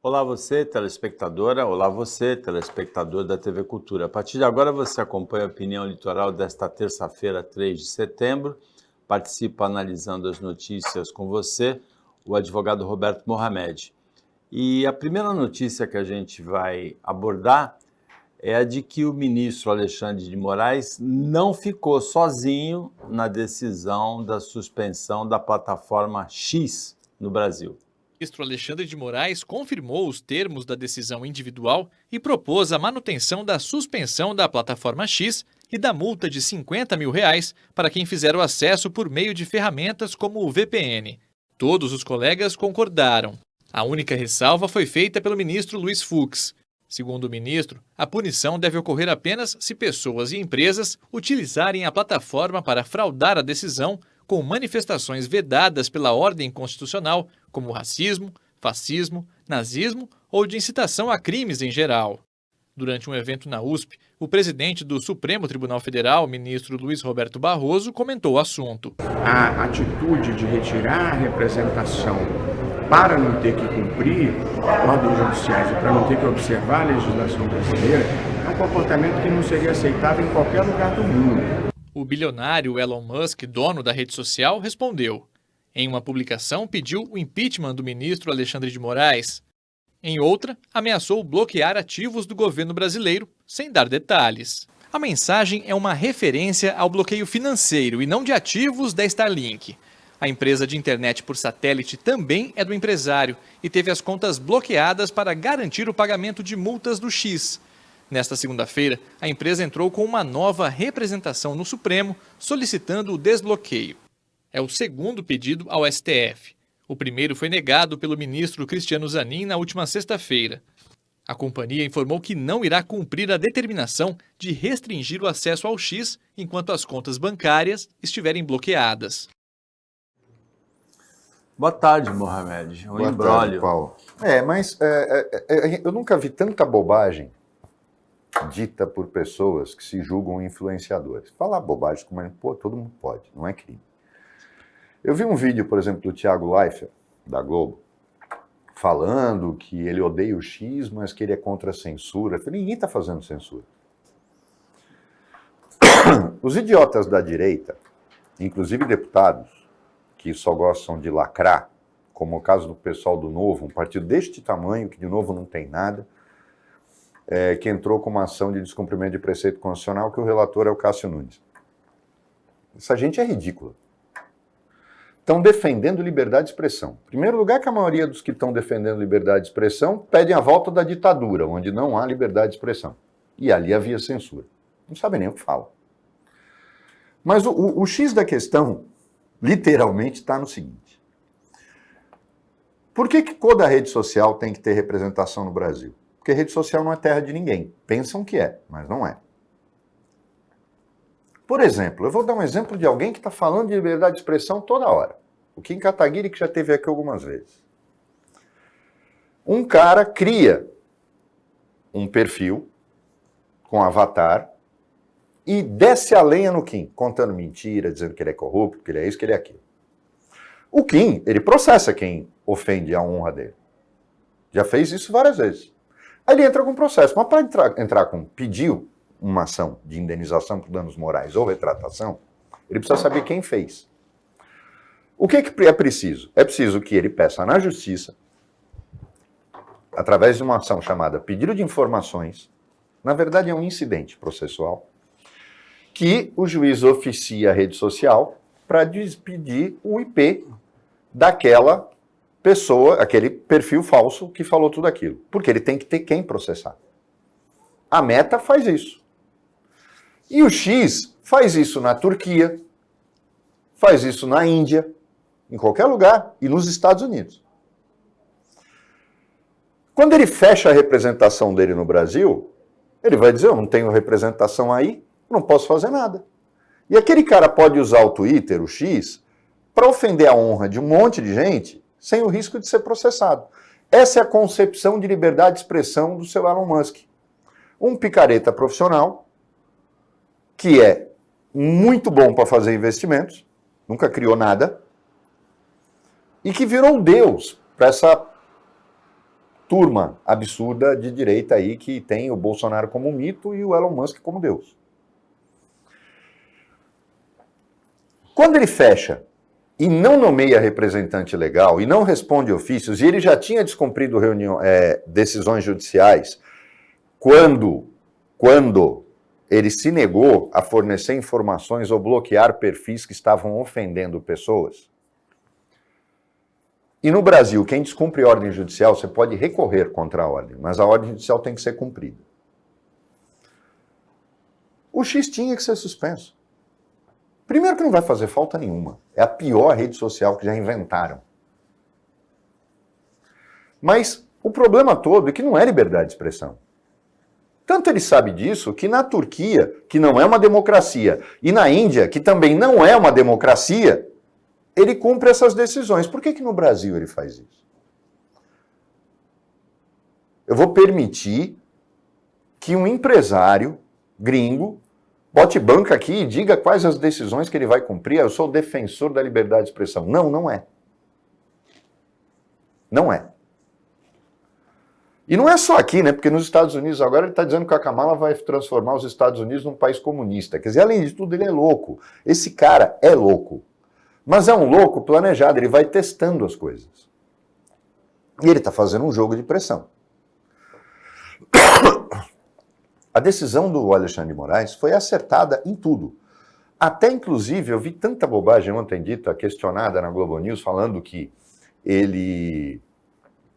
Olá você, telespectadora, olá você, telespectador da TV Cultura. A partir de agora você acompanha a opinião eleitoral desta terça-feira, 3 de setembro. Participa analisando as notícias com você, o advogado Roberto Mohamed. E a primeira notícia que a gente vai abordar é a de que o ministro Alexandre de Moraes não ficou sozinho na decisão da suspensão da plataforma X no Brasil. O ministro Alexandre de Moraes confirmou os termos da decisão individual e propôs a manutenção da suspensão da plataforma X e da multa de R$ 50 mil para quem fizer o acesso por meio de ferramentas como o VPN. Todos os colegas concordaram. A única ressalva foi feita pelo ministro Luiz Fux. Segundo o ministro, a punição deve ocorrer apenas se pessoas e empresas utilizarem a plataforma para fraudar a decisão com manifestações vedadas pela ordem constitucional, como racismo, fascismo, nazismo ou de incitação a crimes em geral. Durante um evento na USP, o presidente do Supremo Tribunal Federal, ministro Luiz Roberto Barroso, comentou o assunto. A atitude de retirar a representação para não ter que cumprir ordens judiciais e para não ter que observar a legislação brasileira é um comportamento que não seria aceitável em qualquer lugar do mundo. O bilionário Elon Musk, dono da rede social, respondeu. Em uma publicação, pediu o impeachment do ministro Alexandre de Moraes. Em outra, ameaçou bloquear ativos do governo brasileiro, sem dar detalhes. A mensagem é uma referência ao bloqueio financeiro e não de ativos da Starlink. A empresa de internet por satélite também é do empresário e teve as contas bloqueadas para garantir o pagamento de multas do X. Nesta segunda-feira, a empresa entrou com uma nova representação no Supremo, solicitando o desbloqueio. É o segundo pedido ao STF. O primeiro foi negado pelo ministro Cristiano Zanin na última sexta-feira. A companhia informou que não irá cumprir a determinação de restringir o acesso ao X enquanto as contas bancárias estiverem bloqueadas. Boa tarde, Mohamed. Boa tarde, Paulo. Mas eu nunca vi tanta bobagem dita por pessoas que se julgam influenciadores. Falar bobagem, todo mundo pode, não é crime. Eu vi um vídeo, por exemplo, do Thiago Leifert, da Globo, falando que ele odeia o X, mas que ele é contra a censura. Eu falei, ninguém está fazendo censura. Os idiotas da direita, inclusive deputados, que só gostam de lacrar, como o caso do pessoal do Novo, um partido deste tamanho, que de novo não tem nada, que entrou com uma ação de descumprimento de preceito constitucional, que o relator é o Cássio Nunes. Essa gente é ridícula. Estão defendendo liberdade de expressão. Em primeiro lugar, que a maioria dos que estão defendendo liberdade de expressão pedem a volta da ditadura, onde não há liberdade de expressão. E ali havia censura. Não sabem nem o que falam. Mas o X da questão, literalmente, está no seguinte. Por que toda rede social tem que ter representação no Brasil? Porque rede social não é terra de ninguém. Pensam que é, mas não é. Por exemplo, eu vou dar um exemplo de alguém que está falando de liberdade de expressão toda hora. O Kim Kataguiri, que já esteve aqui algumas vezes. Um cara cria um perfil com avatar e desce a lenha no Kim, contando mentira, dizendo que ele é corrupto, que ele é isso, que ele é aquilo. O Kim, ele processa quem ofende a honra dele. Já fez isso várias vezes. Aí ele entra com processo, mas para entrar com pediu uma ação de indenização por danos morais ou retratação, ele precisa saber quem fez. O que é preciso? É preciso que ele peça na justiça, através de uma ação chamada pedido de informações, na verdade é um incidente processual, que o juiz oficia a rede social para despedir o IP daquela pessoa, aquele perfil falso que falou tudo aquilo. Porque ele tem que ter quem processar. A Meta faz isso. E o X faz isso na Turquia, faz isso na Índia, em qualquer lugar, e nos Estados Unidos. Quando ele fecha a representação dele no Brasil, ele vai dizer, eu não tenho representação aí, não posso fazer nada. E aquele cara pode usar o Twitter, o X, para ofender a honra de um monte de gente, sem o risco de ser processado. Essa é a concepção de liberdade de expressão do seu Elon Musk. Um picareta profissional, que é muito bom para fazer investimentos, nunca criou nada, e que virou Deus para essa turma absurda de direita aí que tem o Bolsonaro como mito e o Elon Musk como Deus. Quando ele fecha e não nomeia representante legal e não responde ofícios, e ele já tinha descumprido decisões judiciais quando ele se negou a fornecer informações ou bloquear perfis que estavam ofendendo pessoas. E no Brasil, quem descumpre ordem judicial, você pode recorrer contra a ordem, mas a ordem judicial tem que ser cumprida. O X tinha que ser suspenso. Primeiro que não vai fazer falta nenhuma. É a pior rede social que já inventaram. Mas o problema todo é que não é liberdade de expressão. Tanto ele sabe disso que na Turquia, que não é uma democracia, e na Índia, que também não é uma democracia, ele cumpre essas decisões. Por que no Brasil ele faz isso? Eu vou permitir que um empresário gringo bote banca aqui e diga quais as decisões que ele vai cumprir. Eu sou o defensor da liberdade de expressão. Não, não é. Não é. E não é só aqui, né? Porque nos Estados Unidos agora ele está dizendo que a Kamala vai transformar os Estados Unidos num país comunista. Quer dizer, além de tudo, ele é louco. Esse cara é louco. Mas é um louco planejado, ele vai testando as coisas. E ele está fazendo um jogo de pressão. A decisão do Alexandre de Moraes foi acertada em tudo. Até, inclusive, eu vi tanta bobagem ontem dita, questionada na Globo News, falando que ele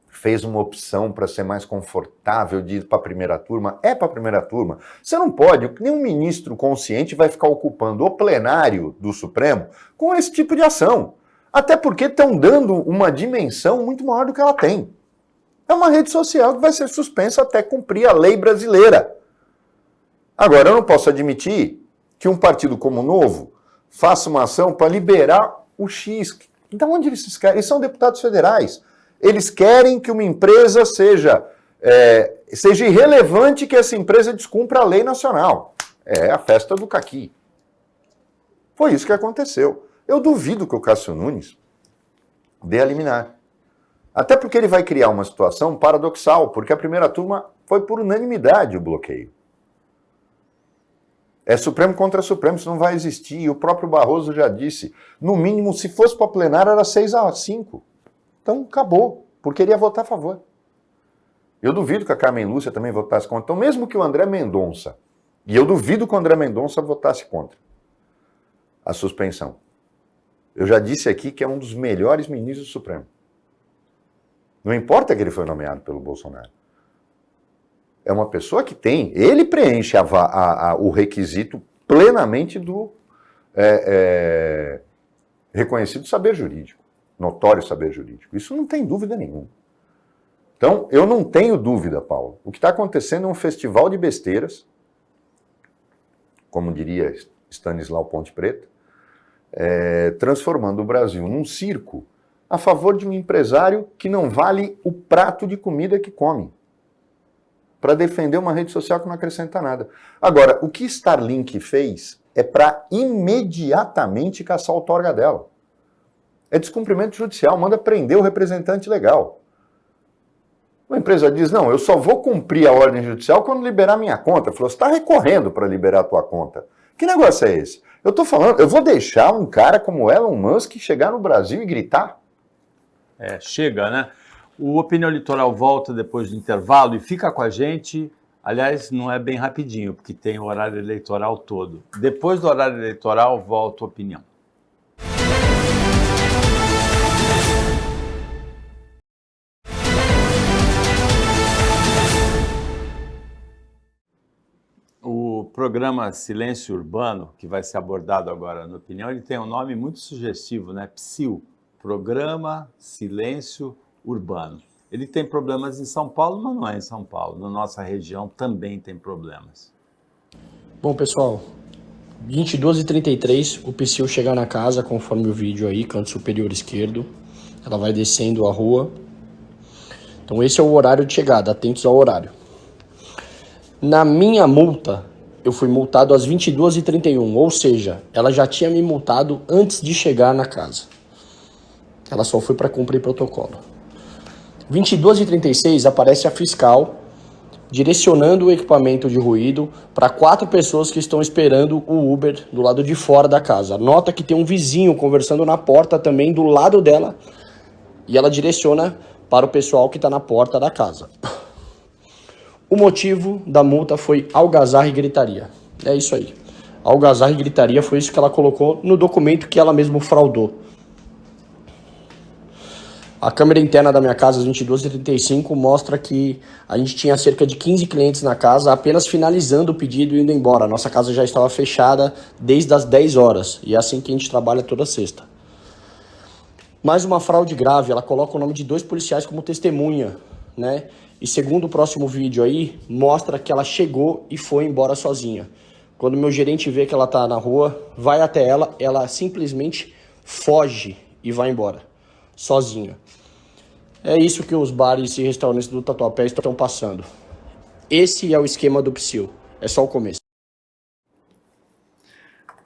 fez uma opção para ser mais confortável de ir para a primeira turma. É para a primeira turma. Você não pode, nenhum ministro consciente vai ficar ocupando o plenário do Supremo com esse tipo de ação. Até porque estão dando uma dimensão muito maior do que ela tem. É uma rede social que vai ser suspensa até cumprir a lei brasileira. Agora, eu não posso admitir que um partido como o Novo faça uma ação para liberar o X. De onde eles querem? Eles são deputados federais. Eles querem que uma empresa seja irrelevante, que essa empresa descumpra a lei nacional. É a festa do caqui. Foi isso que aconteceu. Eu duvido que o Cássio Nunes dê a liminar. Até porque ele vai criar uma situação paradoxal, porque a primeira turma foi por unanimidade o bloqueio. É Supremo contra Supremo, isso não vai existir. E o próprio Barroso já disse, no mínimo, se fosse para plenário, era 6-5. Então, acabou, porque ele ia votar a favor. Eu duvido que a Carmen Lúcia também votasse contra. Então, mesmo que o André Mendonça, e eu duvido que o André Mendonça votasse contra a suspensão. Eu já disse aqui que é um dos melhores ministros do Supremo. Não importa que ele foi nomeado pelo Bolsonaro. É uma pessoa que tem, ele preenche o requisito plenamente do reconhecido saber jurídico, notório saber jurídico. Isso não tem dúvida nenhuma. Então, eu não tenho dúvida, Paulo. O que está acontecendo é um festival de besteiras, como diria Stanislau Ponte Preta, transformando o Brasil num circo a favor de um empresário que não vale o prato de comida que come, para defender uma rede social que não acrescenta nada. Agora, o que Starlink fez é para imediatamente caçar a outorga dela. É descumprimento judicial, manda prender o representante legal. A empresa diz, não, eu só vou cumprir a ordem judicial quando liberar minha conta. Falou, você está recorrendo para liberar a tua conta. Que negócio é esse? Eu estou falando, eu vou deixar um cara como Elon Musk chegar no Brasil e gritar? Chega, né? O Opinião Litoral volta depois do intervalo e fica com a gente. Aliás, não é bem rapidinho, porque tem o horário eleitoral todo. Depois do horário eleitoral, volta a Opinião. O programa Silêncio Urbano, que vai ser abordado agora na Opinião, ele tem um nome muito sugestivo, né? PSIL, Programa Silêncio Urbano. Ele tem problemas em São Paulo, mas não é em São Paulo. Na nossa região também tem problemas. Bom, pessoal, 22h33, o PSIL chega na casa, conforme o vídeo aí, canto superior esquerdo. Ela vai descendo a rua. Então esse é o horário de chegada, atentos ao horário. Na minha multa, eu fui multado às 22h31, ou seja, ela já tinha me multado antes de chegar na casa. Ela só foi para cumprir protocolo. 22h36 aparece a fiscal direcionando o equipamento de ruído para 4 pessoas que estão esperando o Uber do lado de fora da casa. Nota que tem um vizinho conversando na porta também do lado dela e ela direciona para o pessoal que está na porta da casa. O motivo da multa foi algazarra e gritaria. É isso aí. Algazarra e gritaria foi isso que ela colocou no documento que ela mesma fraudou. A câmera interna da minha casa, às 22h35, mostra que a gente tinha cerca de 15 clientes na casa, apenas finalizando o pedido e indo embora. A nossa casa já estava fechada desde as 10 horas, e é assim que a gente trabalha toda sexta. Mais uma fraude grave, ela coloca o nome de 2 policiais como testemunha, né? E segundo o próximo vídeo aí, mostra que ela chegou e foi embora sozinha. Quando meu gerente vê que ela tá na rua, vai até ela, ela simplesmente foge e vai embora, sozinha. É isso que os bares e restaurantes do Tatuapé estão passando. Esse é o esquema do Psyll. É só o começo.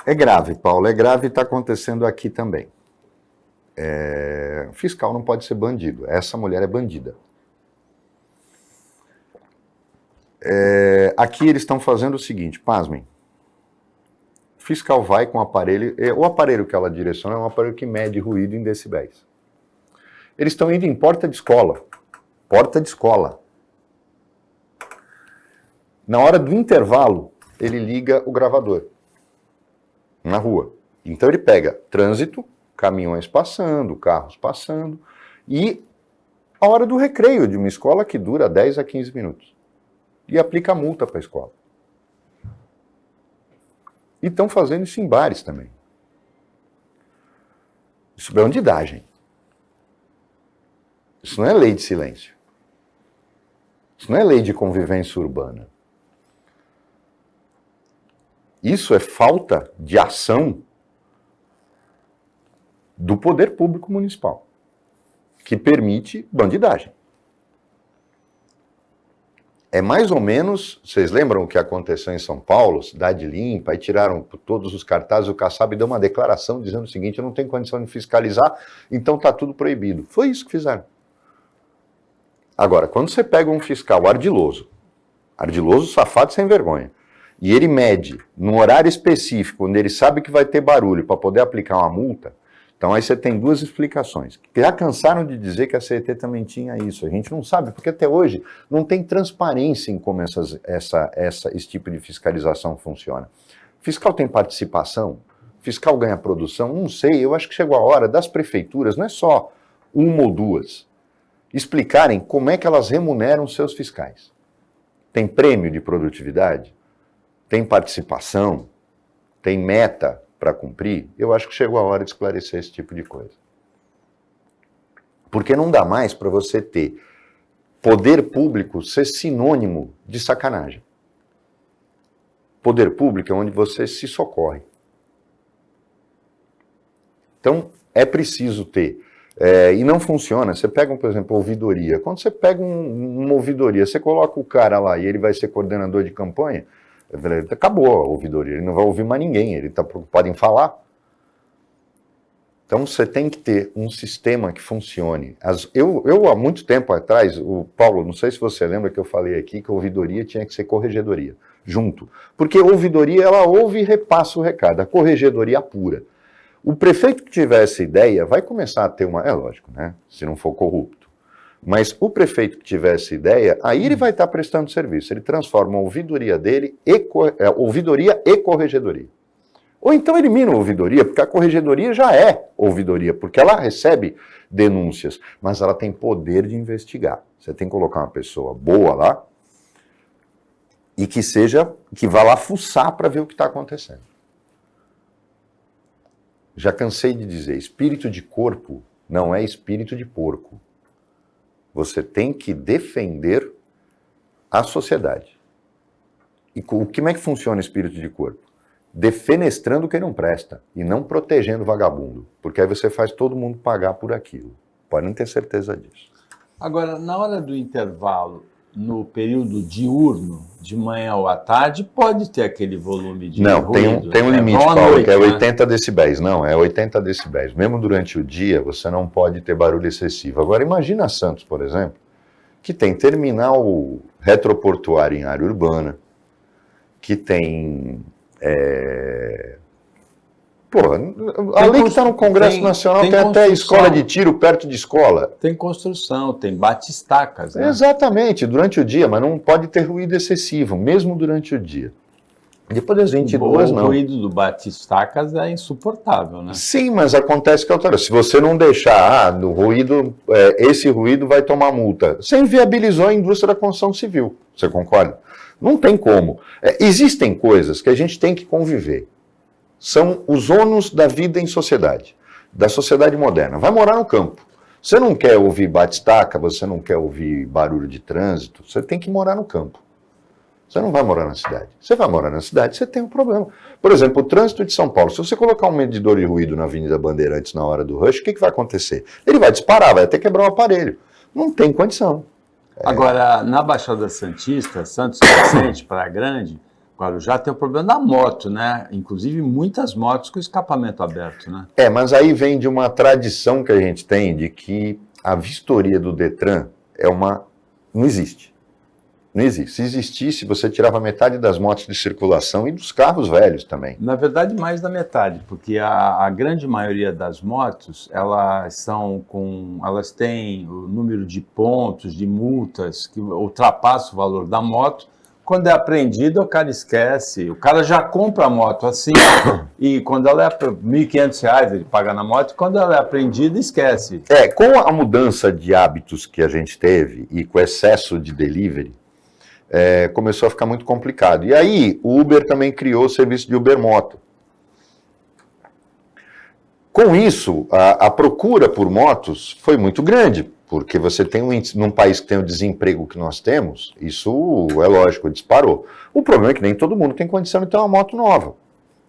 É grave, Paulo. É grave e está acontecendo aqui também. O fiscal não pode ser bandido. Essa mulher é bandida. Aqui eles estão fazendo o seguinte, pasmem. O fiscal vai com o aparelho... O aparelho que ela direciona é um aparelho que mede ruído em decibéis. Eles estão indo em porta de escola. Porta de escola. Na hora do intervalo, ele liga o gravador. Na rua. Então ele pega trânsito, caminhões passando, carros passando, e a hora do recreio de uma escola que dura 10 a 15 minutos. E aplica multa para a escola. E estão fazendo isso em bares também. Isso é bandidagem. Isso não é lei de silêncio. Isso não é lei de convivência urbana. Isso é falta de ação do poder público municipal, que permite bandidagem. É mais ou menos, vocês lembram o que aconteceu em São Paulo, cidade limpa, aí tiraram todos os cartazes, o Kassab deu uma declaração dizendo o seguinte, eu não tenho condição de fiscalizar, então está tudo proibido. Foi isso que fizeram. Agora, quando você pega um fiscal ardiloso, safado sem vergonha, e ele mede num horário específico, onde ele sabe que vai ter barulho para poder aplicar uma multa, então aí você tem 2 explicações. Já cansaram de dizer que a CET também tinha isso, a gente não sabe, porque até hoje não tem transparência em como esse tipo de fiscalização funciona. Fiscal tem participação? Fiscal ganha produção? Não sei, eu acho que chegou a hora das prefeituras, não é só 1 ou 2, explicarem como é que elas remuneram seus fiscais. Tem prêmio de produtividade? Tem participação? Tem meta para cumprir? Eu acho que chegou a hora de esclarecer esse tipo de coisa. Porque não dá mais para você ter poder público ser sinônimo de sacanagem. Poder público é onde você se socorre. Então, é preciso ter. E não funciona. Você pega, por exemplo, ouvidoria. Quando você pega uma ouvidoria, você coloca o cara lá e ele vai ser coordenador de campanha, acabou a ouvidoria, ele não vai ouvir mais ninguém, ele está preocupado em falar. Então você tem que ter um sistema que funcione. Eu há muito tempo atrás, o Paulo, não sei se você lembra que eu falei aqui que a ouvidoria tinha que ser corregedoria, junto. Porque a ouvidoria, ela ouve e repassa o recado, a corregedoria apura. O prefeito que tiver essa ideia vai começar a ter uma... É lógico, né? Se não for corrupto. Mas o prefeito que tiver essa ideia, aí ele vai estar prestando serviço. Ele transforma a ouvidoria dele ouvidoria e corregedoria. Ou então elimina a ouvidoria, porque a corregedoria já é ouvidoria, porque ela recebe denúncias, mas ela tem poder de investigar. Você tem que colocar uma pessoa boa lá e que vá lá fuçar para ver o que está acontecendo. Já cansei de dizer, espírito de corpo não é espírito de porco. Você tem que defender a sociedade. E como é que funciona o espírito de corpo? Defenestrando quem não presta e não protegendo o vagabundo. Porque aí você faz todo mundo pagar por aquilo. Podem ter certeza disso. Agora, na hora do intervalo, no período diurno, de manhã ou à tarde, pode ter aquele volume de Não, ruído. tem um limite, bom à Paulo, noite, que é né? 80 decibéis. Não, é 80 decibéis. Mesmo durante o dia, você não pode ter barulho excessivo. Agora, imagina Santos, por exemplo, que tem terminal retroportuário em área urbana, que tem... a lei que está no Congresso Nacional tem até escola de tiro perto de escola. Tem construção, tem bate-estacas, né? Exatamente, durante o dia, mas não pode ter ruído excessivo, mesmo durante o dia. Depois das 22, não. O ruído do bate-estacas é insuportável, né? Sim, mas acontece que se você não deixar no ruído, esse ruído vai tomar multa. Você inviabilizou a indústria da construção civil, você concorda? Não tem como. Existem coisas que a gente tem que conviver. São os ônus da vida em sociedade, da sociedade moderna. Vai morar no campo. Você não quer ouvir bate-estaca, você não quer ouvir barulho de trânsito, você tem que morar no campo. Você não vai morar na cidade. Você vai morar na cidade, você tem um problema. Por exemplo, o trânsito de São Paulo. Se você colocar um medidor de ruído na Avenida Bandeirantes na hora do rush, o que vai acontecer? Ele vai disparar, vai até quebrar o aparelho. Não tem condição. Agora, na Baixada Santista, Santos Vicente, Praia Grande, Guarujá, tem o problema da moto, né? Inclusive muitas motos com escapamento aberto, né? Mas aí vem de uma tradição que a gente tem de que a vistoria do Detran não existe. Não existe. Se existisse, você tirava metade das motos de circulação e dos carros velhos também. Na verdade, mais da metade, porque a grande maioria das motos, elas têm o número de pontos, de multas, que ultrapassa o valor da moto. Quando é apreendida, o cara esquece. O cara já compra a moto assim, e quando ela é R$ 1.500, ele paga na moto, e quando ela é apreendida, esquece. Com a mudança de hábitos que a gente teve e com o excesso de delivery, começou a ficar muito complicado. E aí, o Uber também criou o serviço de Uber Moto. Com isso, a procura por motos foi muito grande, porque você tem num país que tem o desemprego que nós temos, isso é lógico, disparou. O problema é que nem todo mundo tem condição de ter uma moto nova.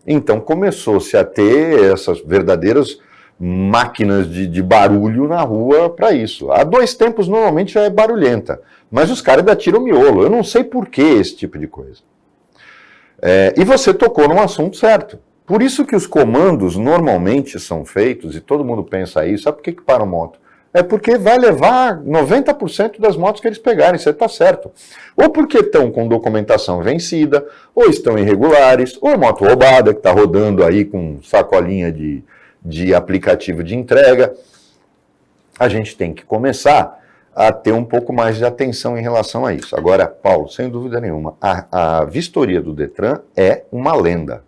Então começou-se a ter essas verdadeiras máquinas de barulho na rua para isso. Há 2 tempos normalmente já é barulhenta, mas os caras ainda tiram o miolo. Eu não sei por que esse tipo de coisa. E você tocou num assunto certo. Por isso que os comandos normalmente são feitos, e todo mundo pensa isso, sabe por que param moto? É porque vai levar 90% das motos que eles pegarem, você está certo. Ou porque estão com documentação vencida, ou estão irregulares, ou moto roubada, que está rodando aí com sacolinha de aplicativo de entrega. A gente tem que começar a ter um pouco mais de atenção em relação a isso. Agora, Paulo, sem dúvida nenhuma, a vistoria do Detran é uma lenda.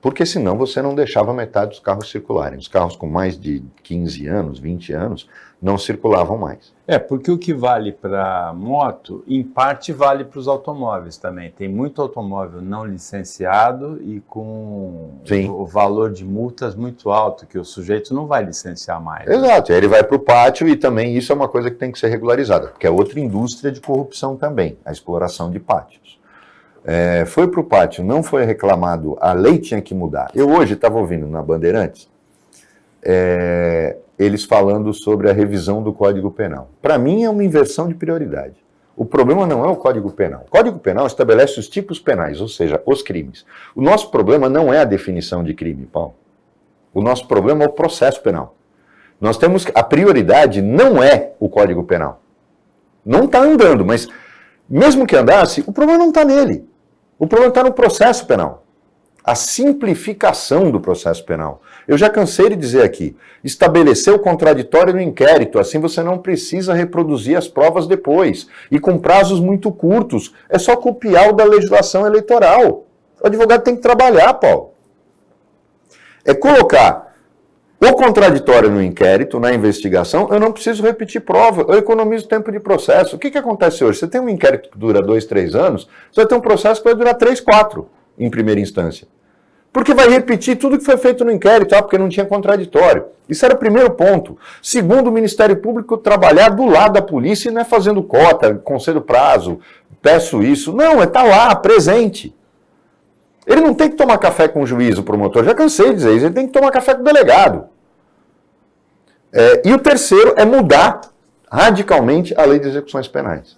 Porque senão você não deixava metade dos carros circularem. Os carros com mais de 15 anos, 20 anos, não circulavam mais. Porque o que vale para moto, em parte vale para os automóveis também. Tem muito automóvel não licenciado e com o valor de multas muito alto, que o sujeito não vai licenciar mais. Exato, ele vai para o pátio e também isso é uma coisa que tem que ser regularizada, porque é outra indústria de corrupção também, a exploração de pátios. Foi para o pátio, não foi reclamado, a lei tinha que mudar. Eu hoje estava ouvindo na Bandeirantes, eles falando sobre a revisão do Código Penal. Para mim é uma inversão de prioridade. O problema não é o Código Penal. O Código Penal estabelece os tipos penais, ou seja, os crimes. O nosso problema não é a definição de crime, Paulo. O nosso problema é o processo penal. Nós temos a prioridade não é o Código Penal. Não está andando, mas mesmo que andasse, o problema não está nele. O problema está no processo penal. A simplificação do processo penal. Eu já cansei de dizer aqui, estabelecer o contraditório no inquérito, assim você não precisa reproduzir as provas depois. E com prazos muito curtos, é só copiar o da legislação eleitoral. O advogado tem que trabalhar, Paulo. É colocar o contraditório no inquérito, na investigação, eu não preciso repetir prova, eu economizo tempo de processo. O que acontece hoje? Você tem um inquérito que dura 2, 3 anos, você vai ter um processo que vai durar 3, 4 em primeira instância. Porque vai repetir tudo que foi feito no inquérito, porque não tinha contraditório. Isso era o primeiro ponto. Segundo, o Ministério Público trabalhar do lado da polícia e não é fazendo cota, concedo prazo, peço isso. Não, está lá, presente. Ele não tem que tomar café com o juiz, o promotor, já cansei de dizer isso, ele tem que tomar café com o delegado. E o terceiro é mudar radicalmente a lei de execuções penais.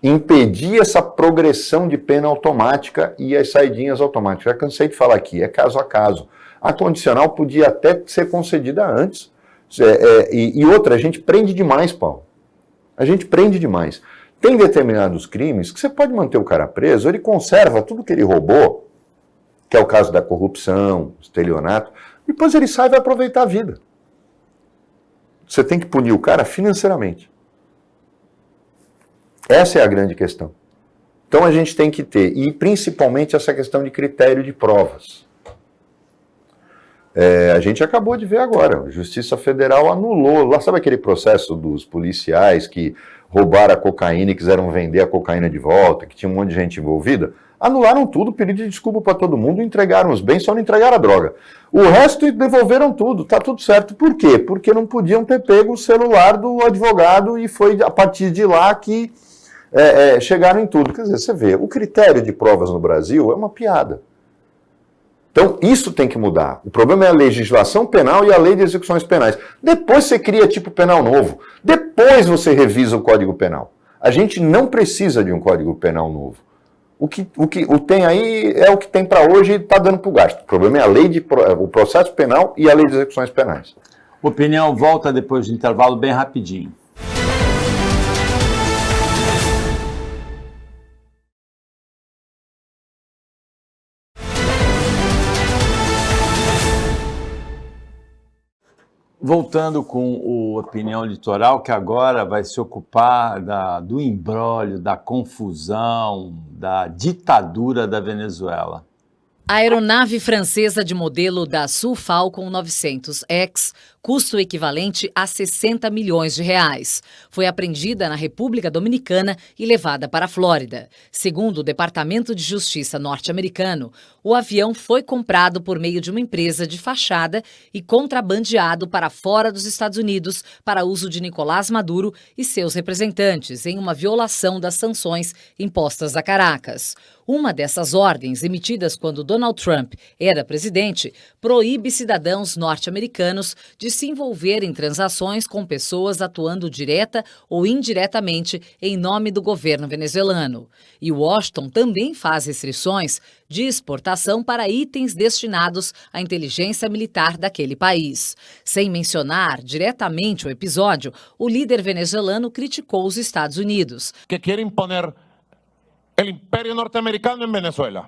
impedir essa progressão de pena automática e as saidinhas automáticas. Já cansei de falar aqui, é caso a caso. A condicional podia até ser concedida antes. E outra, a gente prende demais, Paulo. A gente prende demais. Tem determinados crimes que você pode manter o cara preso, ele conserva tudo que ele roubou, que é o caso da corrupção, estelionato, depois ele sai e vai aproveitar a vida. Você tem que punir o cara financeiramente. Essa é a grande questão. Então a gente tem que ter, e principalmente essa questão de critério de provas. A gente acabou de ver agora, a Justiça Federal anulou, lá sabe aquele processo dos policiais que roubaram a cocaína e quiseram vender a cocaína de volta, que tinha um monte de gente envolvida? Anularam tudo, pediram de desculpa para todo mundo, entregaram os bens, só não entregaram a droga. O resto devolveram tudo, tá tudo certo. Por quê? Porque não podiam ter pego o celular do advogado e foi a partir de lá que chegaram em tudo. Quer dizer, você vê, o critério de provas no Brasil é uma piada. Então, isso tem que mudar. O problema é a legislação penal e a lei de execuções penais. Depois você cria tipo penal novo. Depois você revisa o Código Penal. A gente não precisa de um Código Penal novo. O que tem aí é o que tem para hoje e está dando para o gasto. O problema é o processo penal e a lei de execuções penais. Opinião volta depois do intervalo bem rapidinho. Voltando com o Opinião Litoral, que agora vai se ocupar do imbróglio, da confusão, da ditadura da Venezuela. A aeronave francesa de modelo Dassault Falcon 900X, custo equivalente a 60 milhões de reais, foi apreendida na República Dominicana e levada para a Flórida. Segundo o Departamento de Justiça norte-americano, o avião foi comprado por meio de uma empresa de fachada e contrabandeado para fora dos Estados Unidos para uso de Nicolás Maduro e seus representantes em uma violação das sanções impostas a Caracas. Uma dessas ordens, emitidas quando Donald Trump era presidente, proíbe cidadãos norte-americanos de se envolver em transações com pessoas atuando direta ou indiretamente em nome do governo venezuelano. E Washington também faz restrições de exportação para itens destinados à inteligência militar daquele país. Sem mencionar diretamente o episódio, o líder venezuelano criticou os Estados Unidos, que querem imponer o Império Norte-Americano em Venezuela.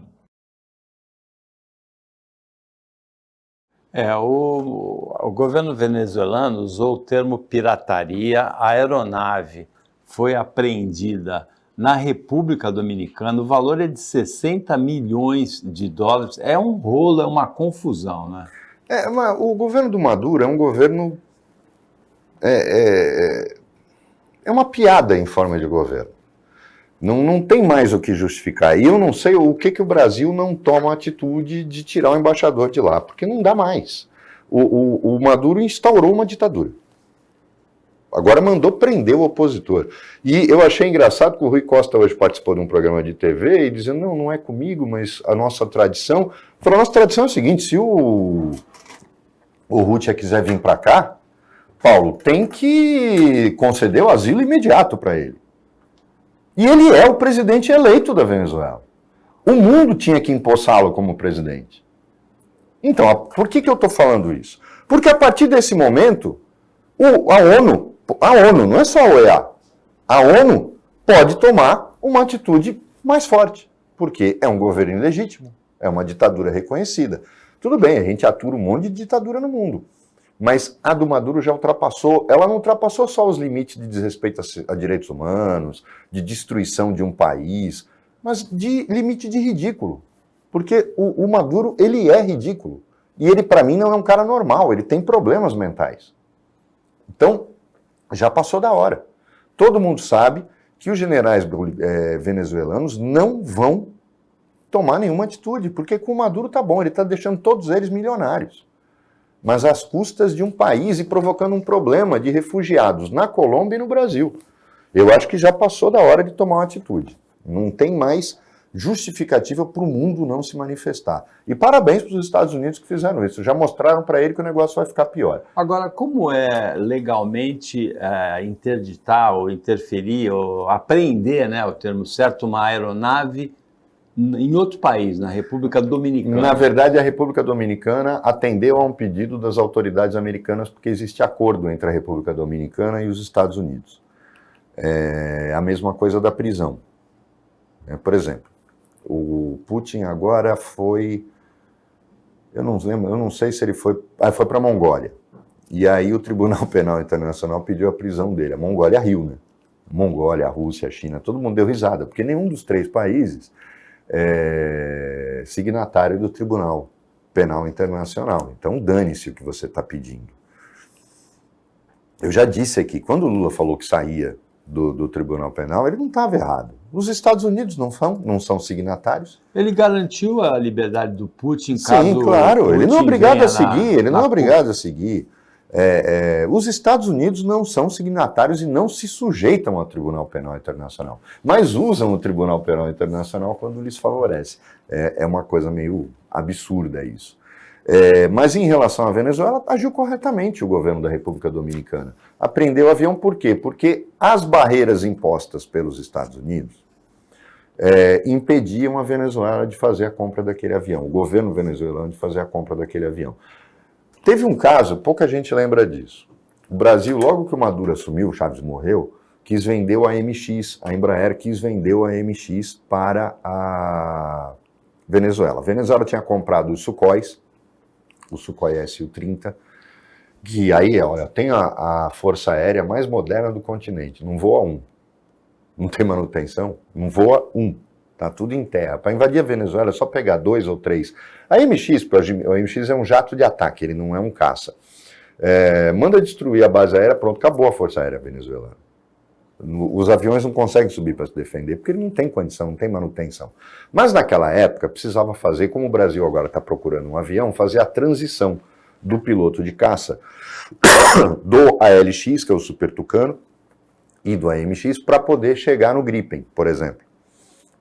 O governo venezuelano usou o termo pirataria. A aeronave foi apreendida na República Dominicana. O valor é de 60 milhões de dólares. É um rolo, é uma confusão, né? O governo do Maduro é um governo... É uma piada em forma de governo. Não tem mais o que justificar. E eu não sei o que o Brasil não toma a atitude de tirar o embaixador de lá, porque não dá mais. O Maduro instaurou uma ditadura. Agora mandou prender o opositor. E eu achei engraçado que o Rui Costa hoje participou de um programa de TV e dizendo, não é comigo, mas a nossa tradição... Falou, a nossa tradição é o seguinte, se o Rutia quiser vir para cá, Paulo, tem que conceder o asilo imediato para ele. E ele é o presidente eleito da Venezuela. O mundo tinha que empossá-lo como presidente. Então, por que eu estou falando isso? Porque a partir desse momento, a ONU, não é só a OEA, a ONU pode tomar uma atitude mais forte, porque é um governo ilegítimo, é uma ditadura reconhecida. Tudo bem, a gente atura um monte de ditadura no mundo, mas a do Maduro já ultrapassou, ela não ultrapassou só os limites de desrespeito a direitos humanos, de destruição de um país, mas de limite de ridículo. Porque o Maduro, ele é ridículo. E ele, para mim, não é um cara normal, ele tem problemas mentais. Então, já passou da hora. Todo mundo sabe que os generais venezuelanos não vão tomar nenhuma atitude, porque com o Maduro tá bom, ele está deixando todos eles milionários. Mas às custas de um país e provocando um problema de refugiados na Colômbia e no Brasil. Eu acho que já passou da hora de tomar uma atitude. Não tem mais justificativa para o mundo não se manifestar. E parabéns para os Estados Unidos que fizeram isso. Já mostraram para ele que o negócio vai ficar pior. Agora, como é legalmente interditar ou interferir ou apreender, né, o termo certo, uma aeronave em outro país, na República Dominicana? Na verdade, a República Dominicana atendeu a um pedido das autoridades americanas porque existe acordo entre a República Dominicana e os Estados Unidos. É a mesma coisa da prisão. Por exemplo, o Putin agora foi, eu não lembro, eu não sei se ele foi para a Mongólia. E aí o Tribunal Penal Internacional pediu a prisão dele. A Mongólia riu, né? A Mongólia, a Rússia, a China, todo mundo deu risada, porque nenhum dos três países é signatário do Tribunal Penal Internacional. Então dane-se o que você está pedindo. Eu já disse aqui, quando o Lula falou que saía do Tribunal Penal, ele não estava errado. Os Estados Unidos não são signatários. Ele garantiu a liberdade do Putin, caso Sim, claro, Putin ele não é obrigado a seguir, ele não é obrigado a seguir. Os Estados Unidos não são signatários e não se sujeitam ao Tribunal Penal Internacional, mas usam o Tribunal Penal Internacional quando lhes favorece. É uma coisa meio absurda isso. Mas em relação à Venezuela, agiu corretamente o governo da República Dominicana. Apreendeu o avião por quê? Porque as barreiras impostas pelos Estados Unidos impediam a Venezuela de fazer a compra daquele avião, o governo venezuelano de fazer a compra daquele avião. Teve um caso, pouca gente lembra disso. O Brasil, logo que o Maduro assumiu, o Chaves morreu, quis vender o AMX, a Embraer quis vender o AMX para a Venezuela. A Venezuela tinha comprado os Sukhóis, o Sukhoi Su-30, que aí, olha, tem a força aérea mais moderna do continente, não voa um, não tem manutenção, não voa um, tá tudo em terra. Para invadir a Venezuela é só pegar 2 ou 3. A MX, o MX é um jato de ataque, ele não é um caça. Manda destruir a base aérea, pronto, acabou a força aérea venezuelana. Os aviões não conseguem subir para se defender, porque ele não tem condição, não tem manutenção. Mas naquela época precisava fazer, como o Brasil agora está procurando um avião, fazer a transição do piloto de caça do ALX, que é o Super Tucano, e do AMX, para poder chegar no Gripen, por exemplo.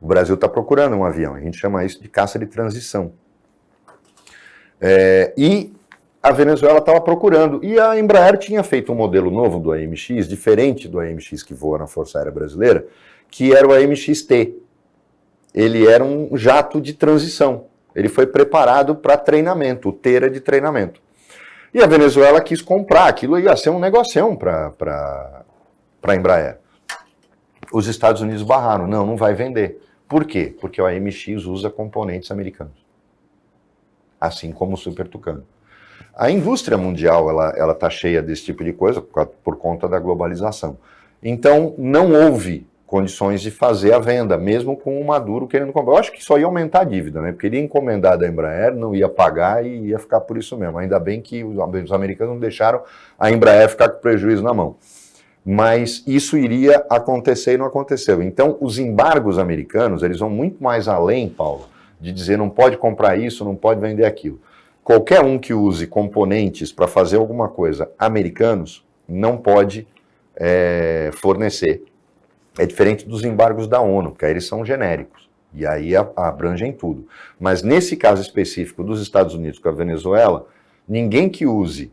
O Brasil está procurando um avião, a gente chama isso de caça de transição. E a Venezuela estava procurando, e a Embraer tinha feito um modelo novo do AMX, diferente do AMX que voa na Força Aérea Brasileira, que era o AMX-T. Ele era um jato de transição, ele foi preparado para treinamento, o T era de treinamento. E a Venezuela quis comprar, aquilo ia ser um negocião para a Embraer. Os Estados Unidos barraram, não vai vender. Por quê? Porque o AMX usa componentes americanos, assim como o Super Tucano. A indústria mundial ela está cheia desse tipo de coisa por conta da globalização. Então, não houve condições de fazer a venda, mesmo com o Maduro querendo comprar. Eu acho que só ia aumentar a dívida, né? Porque ele ia encomendar da Embraer, não ia pagar e ia ficar por isso mesmo. Ainda bem que os americanos não deixaram a Embraer ficar com prejuízo na mão. Mas isso iria acontecer e não aconteceu. Então, os embargos americanos, eles vão muito mais além, Paulo, de dizer não pode comprar isso, não pode vender aquilo. Qualquer um que use componentes para fazer alguma coisa americanos não pode fornecer. É diferente dos embargos da ONU, porque aí eles são genéricos e aí abrangem tudo. Mas nesse caso específico dos Estados Unidos com a Venezuela, ninguém que use,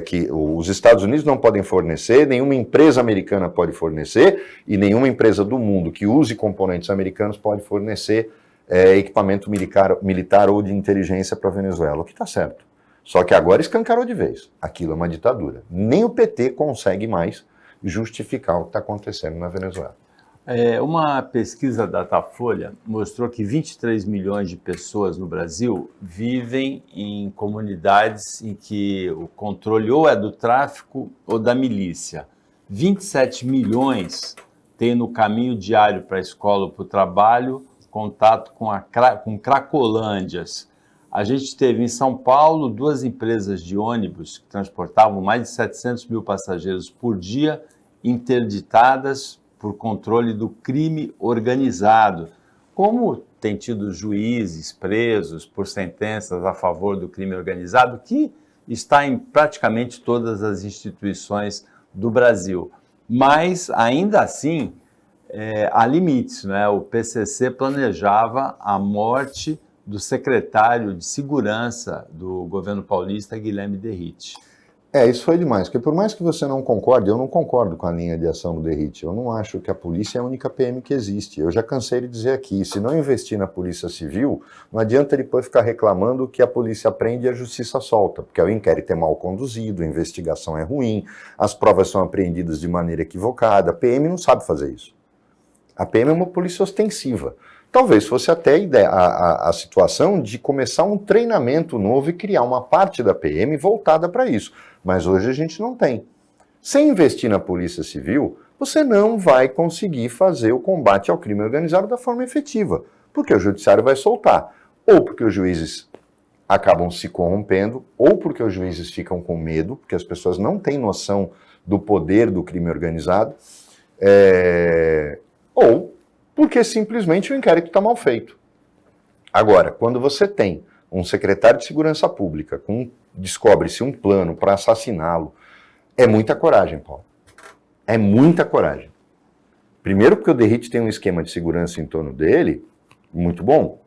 que os Estados Unidos não podem fornecer, nenhuma empresa americana pode fornecer e nenhuma empresa do mundo que use componentes americanos pode fornecer equipamento militar ou de inteligência para a Venezuela, o que está certo. Só que agora escancarou de vez. Aquilo é uma ditadura. Nem o PT consegue mais justificar o que está acontecendo na Venezuela. Uma pesquisa da Datafolha mostrou que 23 milhões de pessoas no Brasil vivem em comunidades em que o controle ou é do tráfico ou da milícia. 27 milhões têm no caminho diário para a escola ou para o trabalho contato com cracolândias. A gente teve em São Paulo 2 empresas de ônibus que transportavam mais de 700 mil passageiros por dia, interditadas por controle do crime organizado. Como tem tido juízes presos por sentenças a favor do crime organizado, que está em praticamente todas as instituições do Brasil. Mas, ainda assim, há limites, né? O PCC planejava a morte do secretário de Segurança do governo paulista, Guilherme Derrite. Isso foi demais, porque por mais que você não concorde, eu não concordo com a linha de ação do Derrite. Eu não acho que a polícia é a única PM que existe. Eu já cansei de dizer aqui, se não investir na polícia civil, não adianta depois ficar reclamando que a polícia prende e a justiça solta, porque o inquérito é mal conduzido, a investigação é ruim, as provas são apreendidas de maneira equivocada. A PM não sabe fazer isso. A PM é uma polícia ostensiva. Talvez fosse até a situação de começar um treinamento novo e criar uma parte da PM voltada para isso. Mas hoje a gente não tem. Sem investir na Polícia Civil, você não vai conseguir fazer o combate ao crime organizado da forma efetiva, porque o judiciário vai soltar, ou porque os juízes acabam se corrompendo, ou porque os juízes ficam com medo, porque as pessoas não têm noção do poder do crime organizado, ou porque simplesmente o inquérito está mal feito. Agora, quando você tem um secretário de Segurança Pública, descobre-se um plano para assassiná-lo, é muita coragem, Paulo. É muita coragem. Primeiro porque o Derrite tem um esquema de segurança em torno dele, muito bom,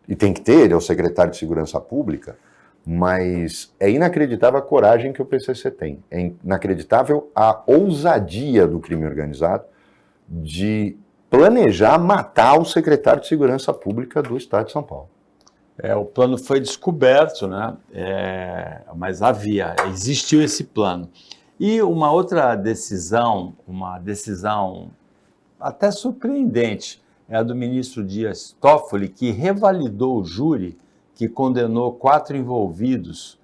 e tem que ter, ele é o secretário de Segurança Pública, mas é inacreditável a coragem que o PCC tem. É inacreditável a ousadia do crime organizado de planejar matar o secretário de Segurança Pública do Estado de São Paulo. O plano foi descoberto, né? Mas existiu esse plano. E uma outra decisão, uma decisão até surpreendente, é a do ministro Dias Toffoli, que revalidou o júri que condenou 4 envolvidos,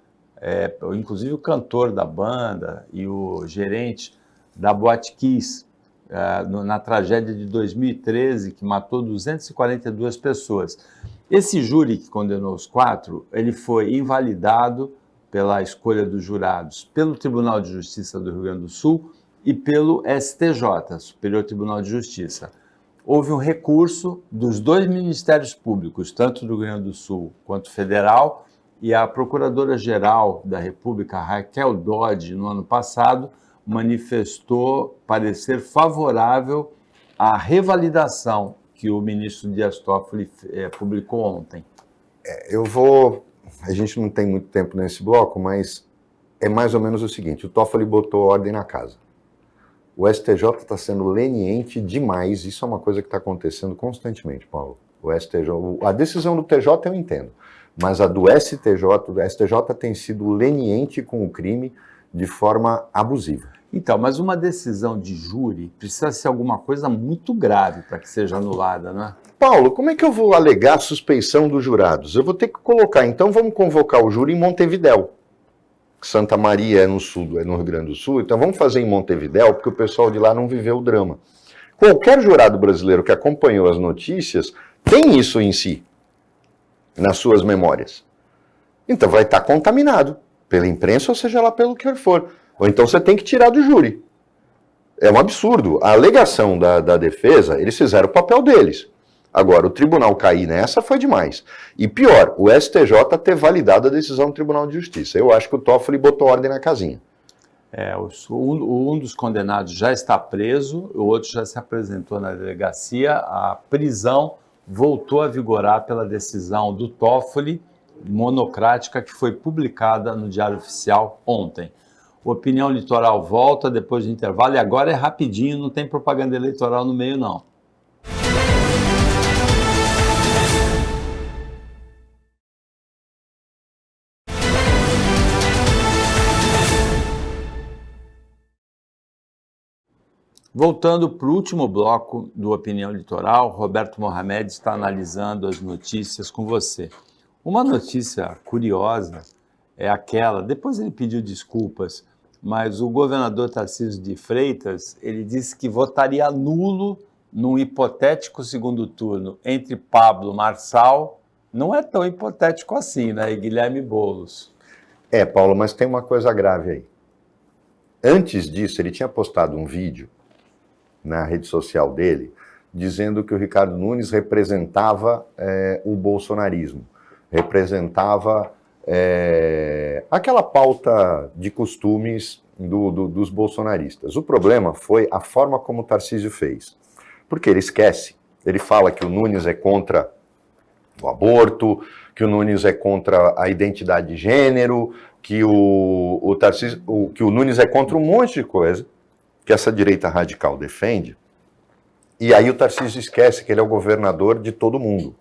inclusive o cantor da banda e o gerente da Boate Kiss, na tragédia de 2013, que matou 242 pessoas. Esse júri que condenou os 4, ele foi invalidado pela escolha dos jurados pelo Tribunal de Justiça do Rio Grande do Sul e pelo STJ, Superior Tribunal de Justiça. Houve um recurso dos 2 ministérios públicos, tanto do Rio Grande do Sul quanto federal, e a Procuradora-Geral da República, Raquel Dodge, no ano passado, manifestou parecer favorável à revalidação que o ministro Dias Toffoli publicou ontem. A gente não tem muito tempo nesse bloco, mas é mais ou menos o seguinte, o Toffoli botou ordem na casa. O STJ está sendo leniente demais, isso é uma coisa que está acontecendo constantemente, Paulo. A decisão do TJ eu entendo, mas a do STJ tem sido leniente com o crime de forma abusiva. Então, mas uma decisão de júri precisa ser alguma coisa muito grave para que seja anulada, não é? Paulo, como é que eu vou alegar suspeição dos jurados? Eu vou ter que colocar, então vamos convocar o júri em Montevidéu. Santa Maria é no sul, é no Rio Grande do Sul, então vamos fazer em Montevidéu, porque o pessoal de lá não viveu o drama. Qualquer jurado brasileiro que acompanhou as notícias tem isso em si, nas suas memórias. Então vai estar contaminado pela imprensa, ou seja lá pelo que for. Ou então você tem que tirar do júri. É um absurdo. A alegação da defesa, eles fizeram o papel deles. Agora, o tribunal cair nessa foi demais. E pior, o STJ ter validado a decisão do Tribunal de Justiça. Eu acho que o Toffoli botou ordem na casinha. Um dos condenados já está preso, o outro já se apresentou na delegacia. A prisão voltou a vigorar pela decisão do Toffoli, monocrática, que foi publicada no Diário Oficial ontem. Opinião Litoral volta depois do intervalo e agora é rapidinho, não tem propaganda eleitoral no meio, não. Voltando para o último bloco do Opinião Litoral, Roberto Mohamed está analisando as notícias com você. Uma notícia curiosa é aquela, depois ele pediu desculpas, mas o governador Tarcísio de Freitas, ele disse que votaria nulo num hipotético segundo turno entre Pablo Marçal, não é tão hipotético assim, né, e Guilherme Boulos. Paulo, mas tem uma coisa grave aí. Antes disso, ele tinha postado um vídeo na rede social dele, dizendo que o Ricardo Nunes representava o bolsonarismo, representava aquela pauta de costumes dos bolsonaristas. O problema foi a forma como o Tarcísio fez. Porque ele esquece. Ele fala que o Nunes é contra o aborto, que o Nunes é contra a identidade de gênero, que que o Nunes é contra um monte de coisa que essa direita radical defende. E aí o Tarcísio esquece que ele é o governador de todo mundo.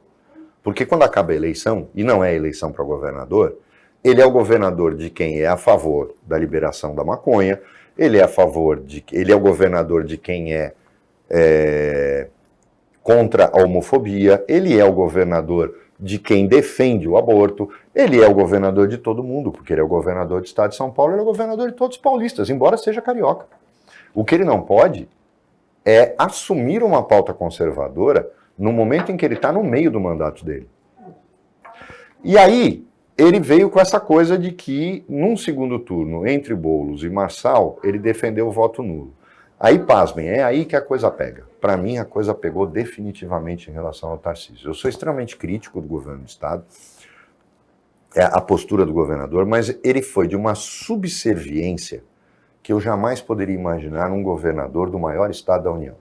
Porque quando acaba a eleição, e não é eleição para governador, ele é o governador de quem é a favor da liberação da maconha, ele é o governador de quem é contra a homofobia, ele é o governador de quem defende o aborto, ele é o governador de todo mundo, porque ele é o governador do estado de São Paulo, ele é o governador de todos os paulistas, embora seja carioca. O que ele não pode é assumir uma pauta conservadora no momento em que ele está no meio do mandato dele. E aí, ele veio com essa coisa de que, num segundo turno, entre Boulos e Marçal, ele defendeu o voto nulo. Aí, pasmem, é aí que a coisa pega. Para mim, a coisa pegou definitivamente em relação ao Tarcísio. Eu sou extremamente crítico do governo do Estado, a postura do governador, mas ele foi de uma subserviência que eu jamais poderia imaginar num governador do maior Estado da União.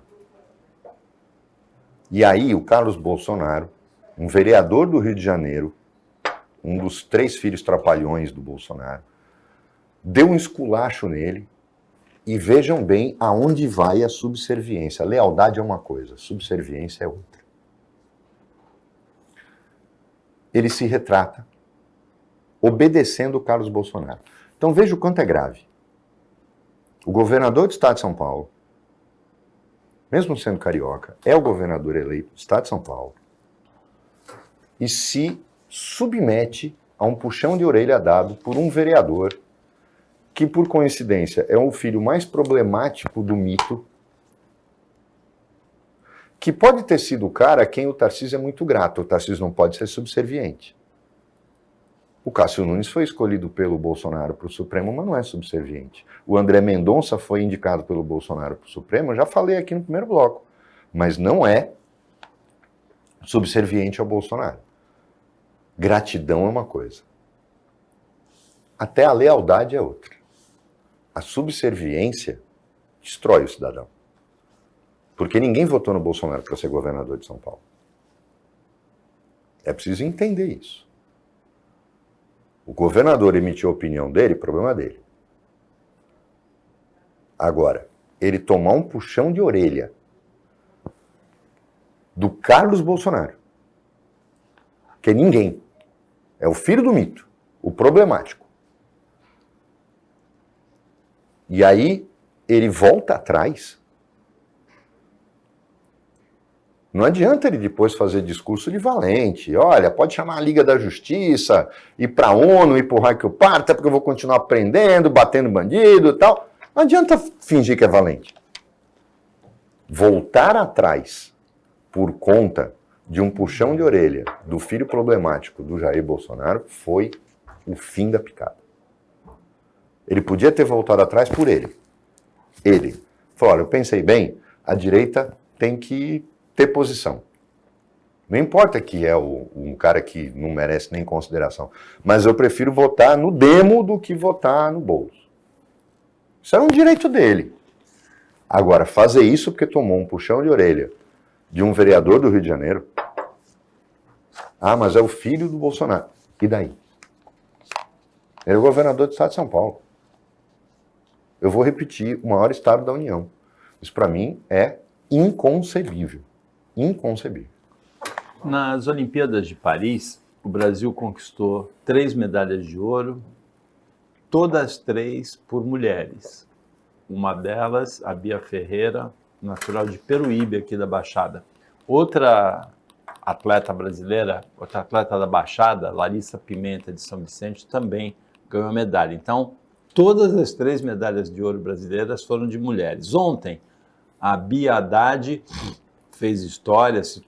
E aí, o Carlos Bolsonaro, um vereador do Rio de Janeiro, um dos 3 filhos trapalhões do Bolsonaro, deu um esculacho nele. E vejam bem aonde vai a subserviência. A lealdade é uma coisa, a subserviência é outra. Ele se retrata obedecendo o Carlos Bolsonaro. Então veja o quanto é grave. O governador do estado de São Paulo, mesmo sendo carioca, é o governador eleito do estado de São Paulo e se submete a um puxão de orelha dado por um vereador que, por coincidência, é o filho mais problemático do mito, que pode ter sido o cara a quem o Tarcísio é muito grato. O Tarcísio não pode ser subserviente. O Cássio Nunes foi escolhido pelo Bolsonaro para o Supremo, mas não é subserviente. O André Mendonça foi indicado pelo Bolsonaro para o Supremo, eu já falei aqui no primeiro bloco, mas não é subserviente ao Bolsonaro. Gratidão é uma coisa. Até a lealdade é outra. A subserviência destrói o cidadão. Porque ninguém votou no Bolsonaro para ser governador de São Paulo. É preciso entender isso. O governador emitiu a opinião dele, problema dele. Agora, ele tomar um puxão de orelha do Carlos Bolsonaro, que é ninguém, é o filho do mito, o problemático. E aí, ele volta atrás. Não adianta ele depois fazer discurso de valente. Olha, pode chamar a Liga da Justiça, ir para a ONU, ir para o raio que eu parta, porque eu vou continuar prendendo, batendo bandido e tal. Não adianta fingir que é valente. Voltar atrás por conta de um puxão de orelha do filho problemático do Jair Bolsonaro foi o fim da picada. Ele podia ter voltado atrás por ele. Ele falou, olha, eu pensei bem, a direita tem que ter posição. Não importa que é um cara que não merece nem consideração, mas eu prefiro votar no Demo do que votar no Boulos. Isso era um direito dele. Agora, fazer isso porque tomou um puxão de orelha de um vereador do Rio de Janeiro. Ah, mas é o filho do Bolsonaro. E daí? Ele é o governador do estado de São Paulo. Eu vou repetir, o maior estado da União. Isso para mim é inconcebível. Inconcebível. Nas Olimpíadas de Paris, o Brasil conquistou 3 medalhas de ouro, todas 3 por mulheres. Uma delas, a Bia Ferreira, natural de Peruíbe, aqui da Baixada. Outra atleta brasileira, outra atleta da Baixada, Larissa Pimenta, de São Vicente, também ganhou medalha. Então, todas as 3 medalhas de ouro brasileiras foram de mulheres. Ontem, a Bia Haddad fez história, se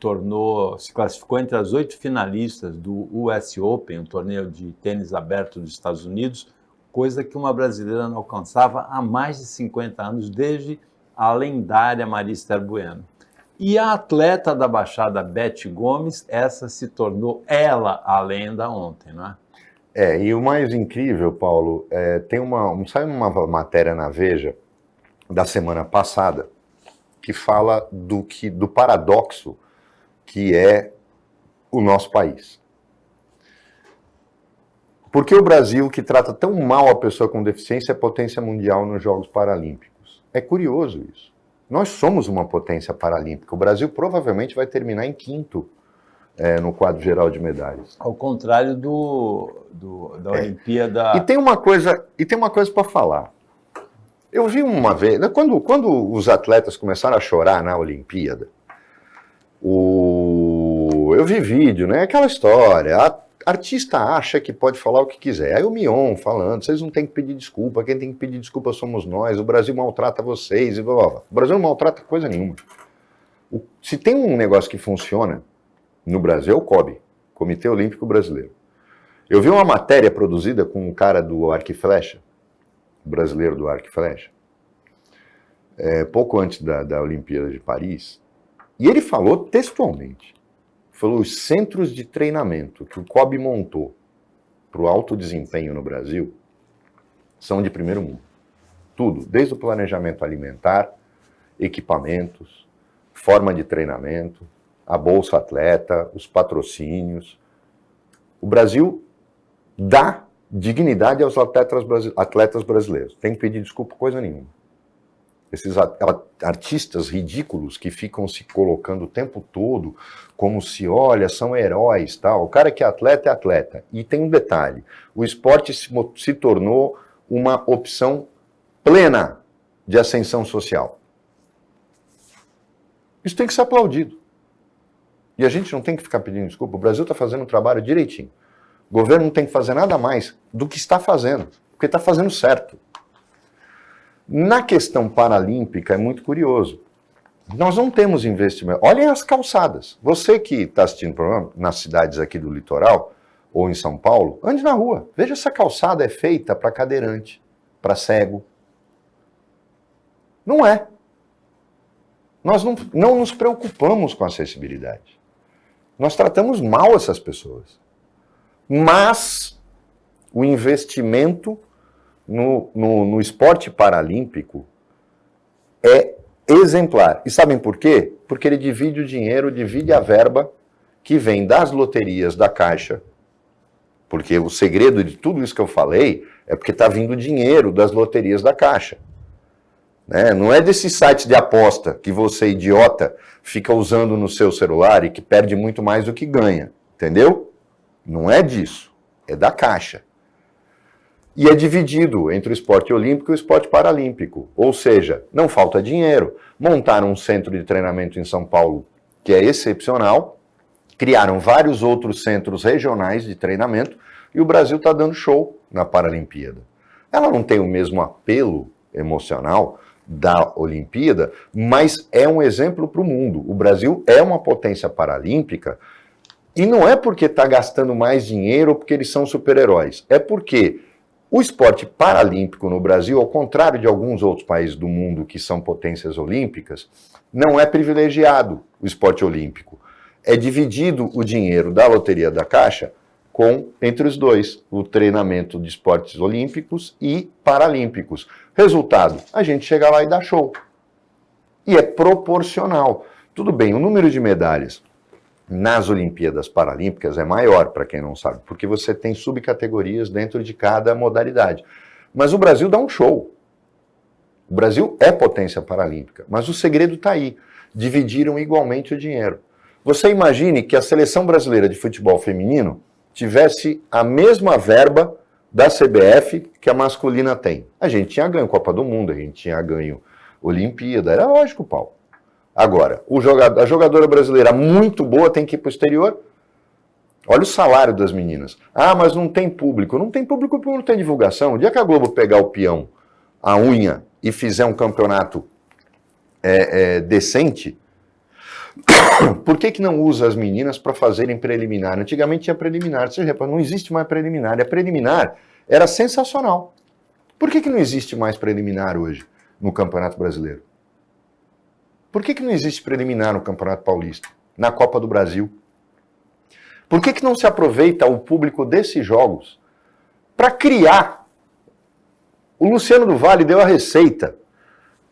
classificou entre as 8 finalistas do US Open, um torneio de tênis aberto dos Estados Unidos, coisa que uma brasileira não alcançava há mais de 50 anos, desde a lendária Maria Bueno. E a atleta da Baixada, Beth Gomes, essa se tornou ela a lenda ontem, não é? E o mais incrível, Paulo, saiu uma matéria na Veja da semana passada, que fala do paradoxo que é o nosso país. Por que o Brasil, que trata tão mal a pessoa com deficiência, é potência mundial nos Jogos Paralímpicos? É curioso isso. Nós somos uma potência paralímpica. O Brasil provavelmente vai terminar em quinto no quadro geral de medalhas. Ao contrário da Olimpíada... E tem uma coisa para falar. Eu vi uma vez, quando os atletas começaram a chorar na Olimpíada, eu vi vídeo, né? Aquela história, artista acha que pode falar o que quiser. Aí o Mion falando, vocês não têm que pedir desculpa, quem tem que pedir desculpa somos nós, o Brasil maltrata vocês. O Brasil não maltrata coisa nenhuma. Se tem um negócio que funciona no Brasil, é o COB, Comitê Olímpico Brasileiro. Eu vi uma matéria produzida com um cara do Arco e Flecha, brasileiro do Arco e Flecha, pouco antes da Olimpíada de Paris, e ele falou textualmente, os centros de treinamento que o COB montou para o alto desempenho no Brasil são de primeiro mundo. Tudo, desde o planejamento alimentar, equipamentos, forma de treinamento, a Bolsa Atleta, os patrocínios. O Brasil dá dignidade aos atletas brasileiros. Tem que pedir desculpa coisa nenhuma. Esses artistas ridículos que ficam se colocando o tempo todo como se, olha, são heróis, tal. O cara que é atleta. E tem um detalhe, o esporte se tornou uma opção plena de ascensão social. Isso tem que ser aplaudido. E a gente não tem que ficar pedindo desculpa. O Brasil está fazendo um trabalho direitinho. O governo não tem que fazer nada mais do que está fazendo, porque está fazendo certo. Na questão paralímpica é muito curioso. Nós não temos investimento. Olhem as calçadas. Você que está assistindo o programa nas cidades aqui do litoral ou em São Paulo, ande na rua. Veja se a calçada é feita para cadeirante, para cego. Não é. Nós não nos preocupamos com a acessibilidade. Nós tratamos mal essas pessoas. Mas o investimento no esporte paralímpico é exemplar. E sabem por quê? Porque ele divide o dinheiro, divide a verba que vem das loterias da Caixa. Porque o segredo de tudo isso que eu falei é porque está vindo dinheiro das loterias da Caixa. Né? Não é desses sites de aposta que você, idiota, fica usando no seu celular e que perde muito mais do que ganha. Entendeu? Não é disso. É da Caixa. E é dividido entre o esporte olímpico e o esporte paralímpico. Ou seja, não falta dinheiro. Montaram um centro de treinamento em São Paulo que é excepcional, criaram vários outros centros regionais de treinamento e o Brasil está dando show na Paralimpíada. Ela não tem o mesmo apelo emocional da Olimpíada, mas é um exemplo para o mundo. O Brasil é uma potência paralímpica e não é porque está gastando mais dinheiro ou porque eles são super-heróis. É porque o esporte paralímpico no Brasil, ao contrário de alguns outros países do mundo que são potências olímpicas, não é privilegiado o esporte olímpico. É dividido o dinheiro da loteria da Caixa entre os dois, o treinamento de esportes olímpicos e paralímpicos. Resultado, a gente chega lá e dá show. E é proporcional. Tudo bem, o número de medalhas nas Olimpíadas Paralímpicas é maior, para quem não sabe, porque você tem subcategorias dentro de cada modalidade. Mas o Brasil dá um show. O Brasil é potência paralímpica, mas o segredo está aí. Dividiram igualmente o dinheiro. Você imagine que a seleção brasileira de futebol feminino tivesse a mesma verba da CBF que a masculina tem. A gente tinha ganho Copa do Mundo, a gente tinha ganho Olimpíada, era lógico, Paulo. Agora, a jogadora brasileira muito boa tem que ir para o exterior. Olha o salário das meninas. Ah, mas não tem público. Não tem público porque não tem divulgação. O dia que a Globo pegar o peão, a unha, e fizer um campeonato decente, por que não usa as meninas para fazerem preliminar? Antigamente tinha preliminar. Você repara, não existe mais preliminar. A preliminar era sensacional. Por que não existe mais preliminar hoje no Campeonato Brasileiro? Por que não existe preliminar no Campeonato Paulista, na Copa do Brasil? Por que não se aproveita o público desses jogos para criar? O Luciano do Vale deu a receita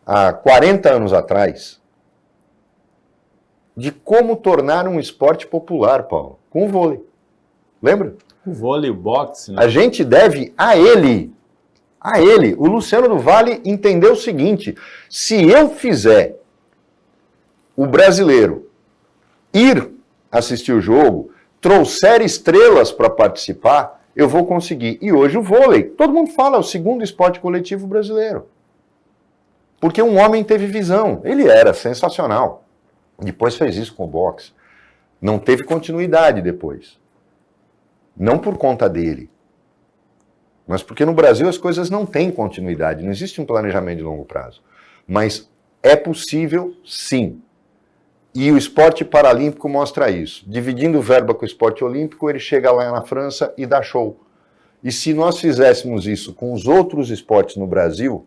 há 40 anos atrás de como tornar um esporte popular, Paulo, com o vôlei. Lembra? O vôlei, o boxe, né? A gente deve a ele. O Luciano do Vale entendeu o seguinte: se eu fizer o brasileiro ir assistir o jogo, trouxer estrelas para participar, eu vou conseguir. E hoje o vôlei, todo mundo fala, é o segundo esporte coletivo brasileiro. Porque um homem teve visão. Ele era sensacional. Depois fez isso com o boxe. Não teve continuidade depois. Não por conta dele. Mas porque no Brasil as coisas não têm continuidade. Não existe um planejamento de longo prazo. Mas é possível, sim. E o esporte paralímpico mostra isso. Dividindo verba com o esporte olímpico, ele chega lá na França e dá show. E se nós fizéssemos isso com os outros esportes no Brasil,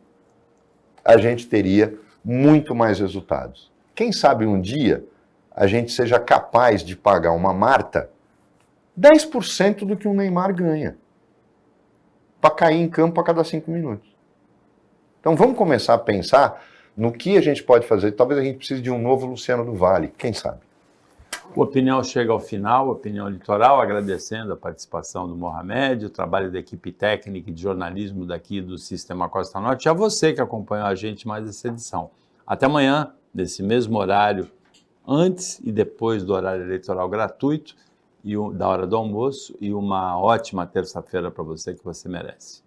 a gente teria muito mais resultados. Quem sabe um dia a gente seja capaz de pagar uma Marta 10% do que um Neymar ganha para cair em campo a cada 5 minutos. Então vamos começar a pensar no que a gente pode fazer. Talvez a gente precise de um novo Luciano do Vale, quem sabe? O Opinião chega ao final, Opinião Litoral, agradecendo a participação do Mohamed, o trabalho da equipe técnica e de jornalismo daqui do Sistema Costa Norte, e a você que acompanhou a gente mais essa edição. Até amanhã, nesse mesmo horário, antes e depois do horário eleitoral gratuito, e da hora do almoço, e uma ótima terça-feira para você que você merece.